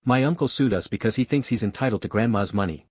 My uncle sued us because he thinks he's entitled to grandma's money.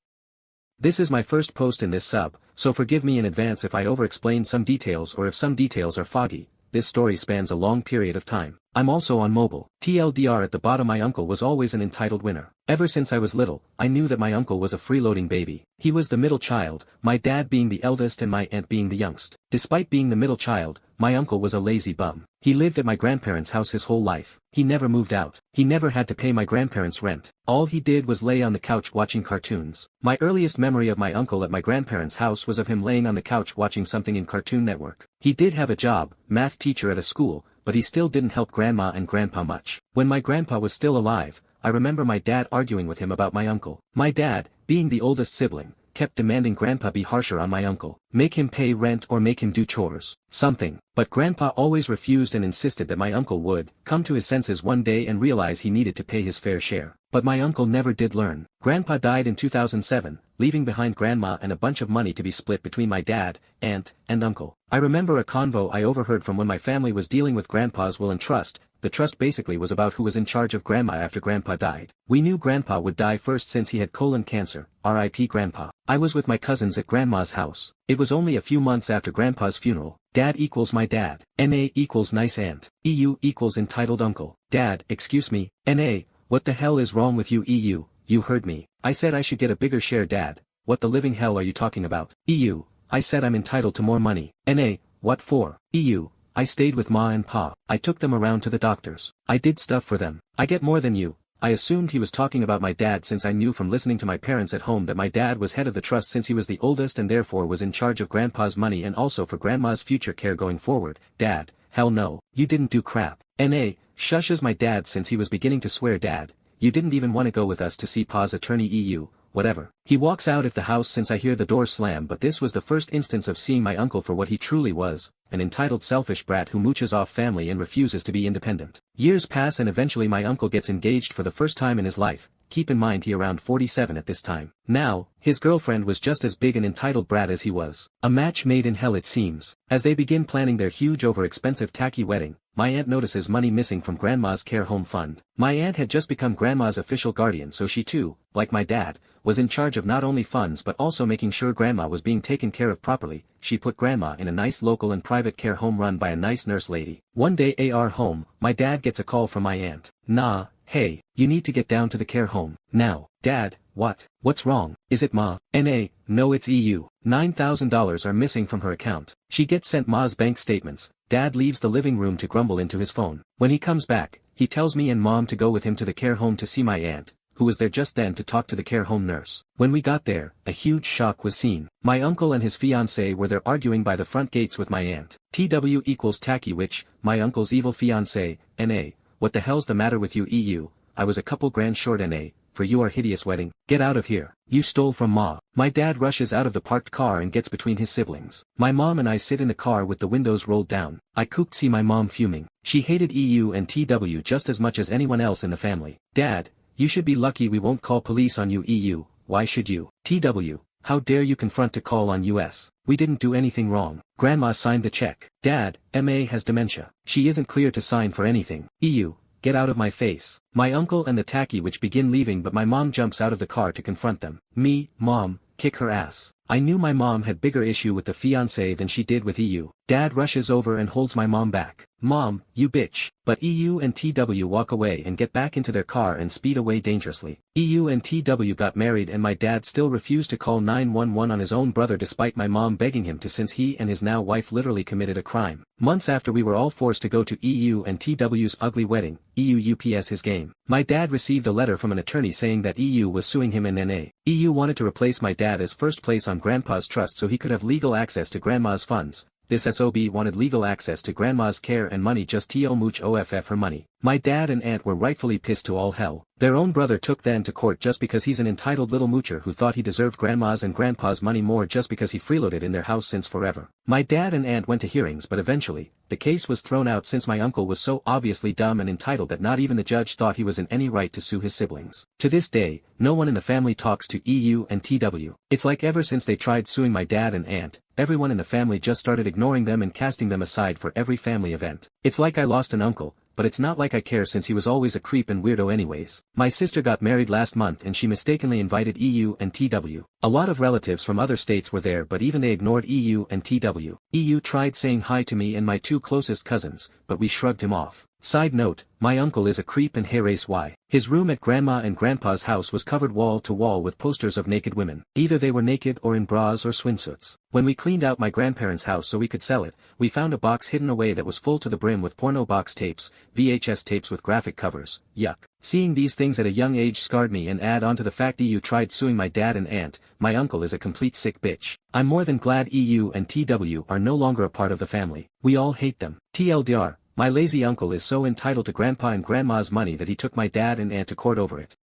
This is my first post in this sub, so forgive me in advance if I over-explain some details or if some details are foggy. This story spans a long period of time. I'm also on mobile. TLDR at the bottom. My uncle was always an entitled winner. Ever since I was little, I knew that my uncle was a freeloading baby. He was the middle child, my dad being the eldest and my aunt being the youngest. Despite being the middle child, my uncle was a lazy bum. He lived at my grandparents' house his whole life. He never moved out. He never had to pay my grandparents' rent. All he did was lay on the couch watching cartoons. My earliest memory of my uncle at my grandparents' house was of him laying on the couch watching something in Cartoon Network. He did have a job, math teacher at a school, but he still didn't help grandma and grandpa much. When my grandpa was still alive, I remember my dad arguing with him about my uncle. My dad, being the oldest sibling, kept demanding grandpa be harsher on my uncle, make him pay rent or make him do chores, something. But grandpa always refused and insisted that my uncle would come to his senses one day and realize he needed to pay his fair share. But my uncle never did learn. Grandpa died in 2007, leaving behind grandma and a bunch of money to be split between my dad, aunt, and uncle. I remember a convo I overheard from when my family was dealing with grandpa's will and trust. The trust basically was about who was in charge of grandma after grandpa died. We knew grandpa would die first since he had colon cancer, RIP grandpa. I was with my cousins at grandma's house. It was only a few months after grandpa's funeral. Dad equals my dad. NA equals nice aunt. EU equals entitled uncle. Dad, excuse me, NA, what the hell is wrong with you? EU, you heard me. I said I should get a bigger share. Dad, what the living hell are you talking about? EU, I said I'm entitled to more money. NA, what for? EU, I stayed with ma and pa. I took them around to the doctors. I did stuff for them. I get more than you. I assumed he was talking about my dad since I knew from listening to my parents at home that my dad was head of the trust since he was the oldest and therefore was in charge of grandpa's money and also for grandma's future care going forward. Dad, hell no, you didn't do crap. NA, shushes my dad since he was beginning to swear. Dad, you didn't even want to go with us to see pa's attorney. EU, whatever. He walks out of the house since I hear the door slam. But this was the first instance of seeing my uncle for what he truly was, an entitled selfish brat who mooches off family and refuses to be independent. Years pass and eventually my uncle gets engaged for the first time in his life. Keep in mind he around 47 at this time. Now, his girlfriend was just as big an entitled brat as he was. A match made in hell it seems. As they begin planning their huge over-expensive tacky wedding, my aunt notices money missing from grandma's care home fund. My aunt had just become grandma's official guardian, so she too, like my dad, was in charge of not only funds but also making sure grandma was being taken care of properly. She put grandma in a nice local and private care home run by a nice nurse lady. One day AR home, my dad gets a call from my aunt. Nah, hey, you need to get down to the care home. Now. Dad, what? What's wrong? Is it ma? NA, no it's EU. $9,000 are missing from her account. She gets sent ma's bank statements. Dad leaves the living room to grumble into his phone. When he comes back, he tells me and mom to go with him to the care home to see my aunt, who was there just then to talk to the care home nurse. When we got there, a huge shock was seen. My uncle and his fiancée were there arguing by the front gates with my aunt. TW equals tacky witch, my uncle's evil fiancée. NA, what the hell's the matter with you? EU, I was a couple grand short. NA, for your hideous wedding. Get out of here. You stole from ma. My dad rushes out of the parked car and gets between his siblings. My mom and I sit in the car with the windows rolled down. I could see my mom fuming. She hated EU and TW just as much as anyone else in the family. Dad, you should be lucky we won't call police on you. EU, why should you? TW, how dare you confront to call on US? We didn't do anything wrong. Grandma signed the check. Dad, MA has dementia. She isn't clear to sign for anything. EU, get out of my face. My uncle and the tacky witch begin leaving but my mom jumps out of the car to confront them. Me, mom, kick her ass. I knew my mom had bigger issue with the fiancé than she did with EU. Dad rushes over and holds my mom back. Mom, you bitch. But EU and TW walk away and get back into their car and speed away dangerously. EU and TW got married and my dad still refused to call 911 on his own brother despite my mom begging him to since he and his now wife literally committed a crime. Months after we were all forced to go to EU and TW's ugly wedding, EU UPS his game. My dad received a letter from an attorney saying that EU was suing him and NA. EU wanted to replace my dad as first place on grandpa's trust so he could have legal access to grandma's funds. This SOB wanted legal access to grandma's care and money just to mooch off her money. My dad and aunt were rightfully pissed to all hell. Their own brother took them to court just because he's an entitled little moocher who thought he deserved grandma's and grandpa's money more just because he freeloaded in their house since forever. My dad and aunt went to hearings but eventually, the case was thrown out since my uncle was so obviously dumb and entitled that not even the judge thought he was in any right to sue his siblings. To this day, no one in the family talks to EU and TW. It's like ever since they tried suing my dad and aunt, everyone in the family just started ignoring them and casting them aside for every family event. It's like I lost an uncle, but it's not like I care since he was always a creep and weirdo anyways. My sister got married last month and she mistakenly invited EU and TW. A lot of relatives from other states were there, but even they ignored EU and TW. EU tried saying hi to me and my two closest cousins, but we shrugged him off. Side note, my uncle is a creep and hair race Y. His room at Grandma and Grandpa's house was covered wall to wall with posters of naked women. Either they were naked or in bras or swimsuits. When we cleaned out my grandparents' house so we could sell it, we found a box hidden away that was full to the brim with porno box tapes, VHS tapes with graphic covers. Yuck. Seeing these things at a young age scarred me, and add on to the fact EU tried suing my dad and aunt, my uncle is a complete sick bitch. I'm more than glad EU and TW are no longer a part of the family. We all hate them. TLDR. My lazy uncle is so entitled to Grandpa and Grandma's money that he took my dad and aunt to court over it.